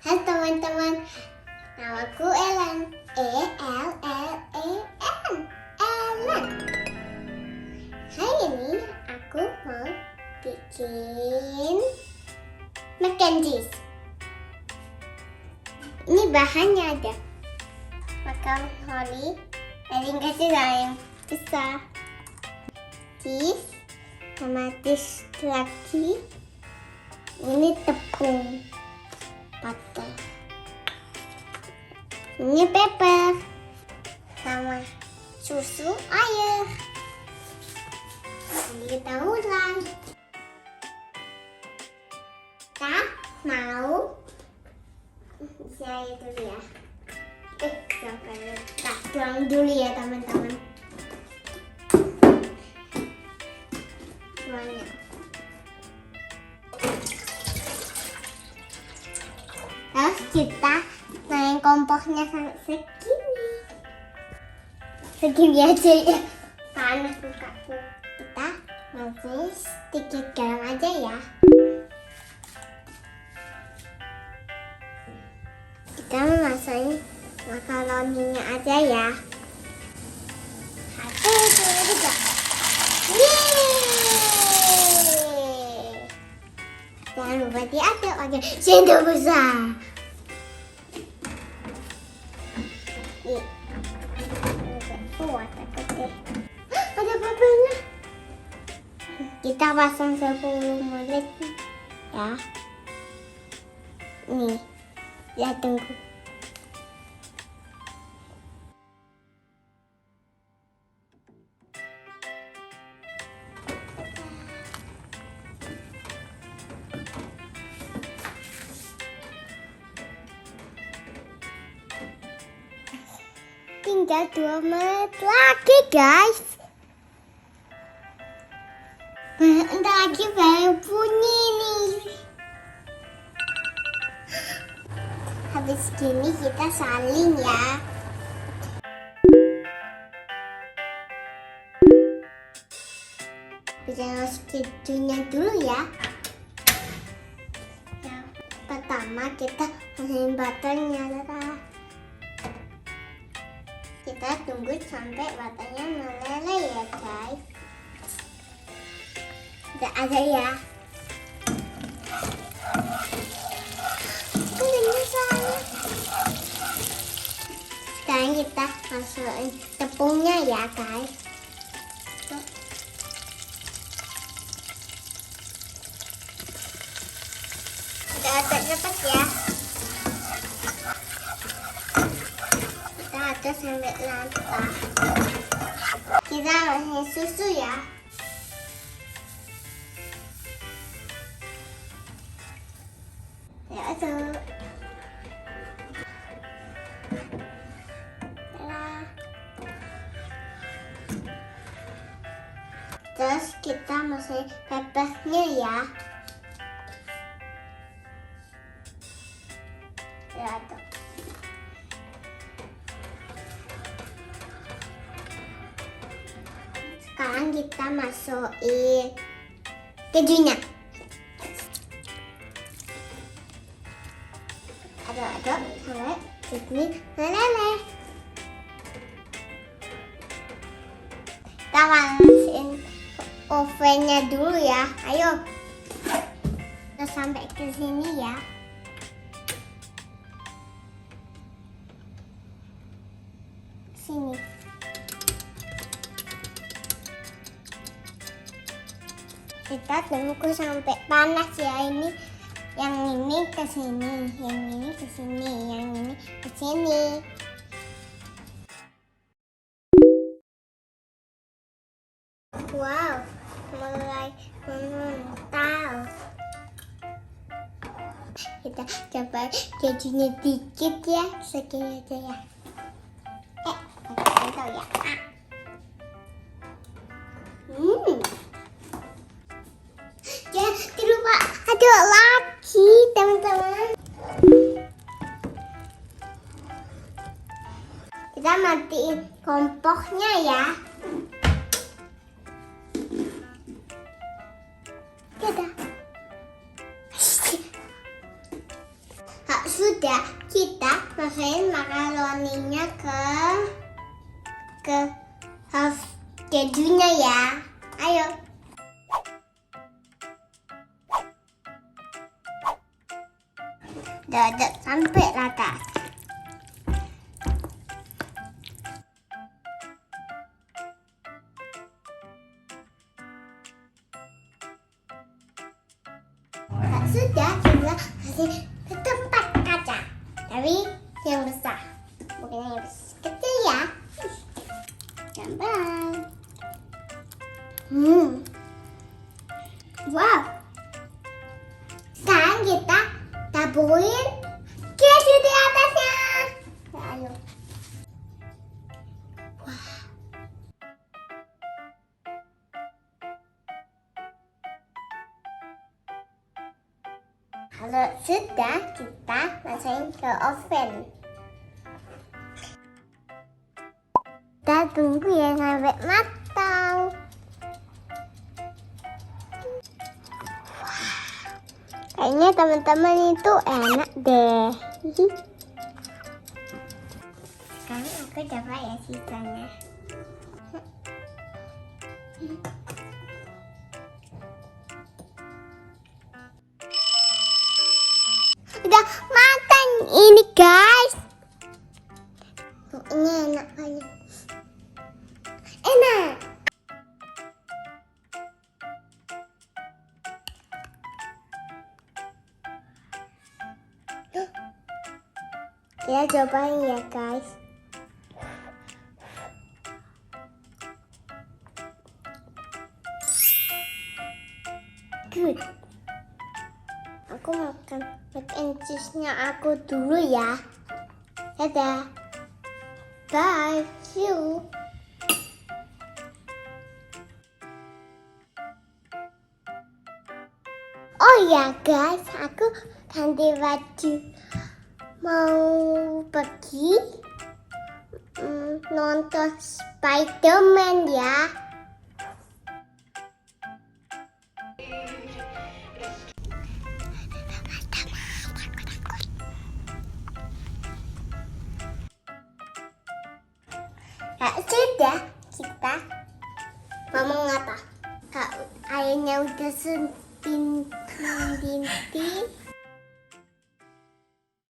Hai teman-teman, namaku Ellen. E-L-L-E-N. Ellen. Hari ini aku mau bikin macaroni. Ini bahannya ada macaroni, daging kecil yang besar, cheese, tomatis lagi, ini tepung, butter, ini pepper, sama susu air. Kita mulai. Kita mau saya dulu ya. Kita tuang dulu ya teman-teman. Tuangnya. Terus kita naik kompornya sampai segini. Segini aja ya. Panas bukaku. Kita masih sedikit garam aja ya. Kita memasak makaroninya aja ya. Satu, dua, tiga. Yeay! Jangan lupa diaduk aja sendok besar. Nih. Kuat takutnya. Ada bubulnya. Kita pasang 10 menit ya. Nih. Ya tunggu. Tinggal 2 menit lagi guys. Bentar lagi baru bunyi nih. Habis gini kita saling ya. Bikin segitunya dulu ya. Yang pertama kita masukin butternya. Kita tunggu sampai butternya meleleh ya guys. Udah ada ya. Sekarang kita masukin tepungnya ya guys. Kita aduk cepat ya. Kita aduk sampai rata. Kita masukin susu ya. Ya aduk. Terus kita masukin peppernya ya. Aduk. Sekarang kita masukin kejunya. Aduk-aduk sampai ini meleleh. Kita panasin ovennya dulu ya. Ayo. Kita sampai ke sini ya. Sini. Kita tunggu sampai panas ya. Ini yang ini ke sini, yang ini ke sini, yang ini ke sini. Wow, mulai mengental. Kita coba kejunya dikit ya, segini aja ya. Pakai sendok ya. Jangan lupa aduk lagi teman-teman. Kita matiin kompornya ya. Sudah. sudah, kita masukin makaroninya ke half kejunya ya. Ayo. Dadak sampai rata. Nah, sudah, kita kasih ke tempat kaca. Tapi yang besar, bukan yang kecil ya. Gampang. Wow. Sekarang kita taburin keju di atasnya. Ayo. Wah. Kalau sudah, kita masukin ke oven. Kita tunggu ya sampai matang. Kayaknya teman-teman itu enak deh. Sekarang aku coba ya sisanya. Udah matang ini guys. Ini enak banget. Enak. Kita cobain ya guys. Good. Aku makan mac and cheese-nya aku dulu ya. Dadah. Bye. See you. Oh ya guys, aku ganti baju. Mau pergi nonton Spider-Man ya. Nah, sudah, kita ngomong apa? Kak, airnya udah sentin.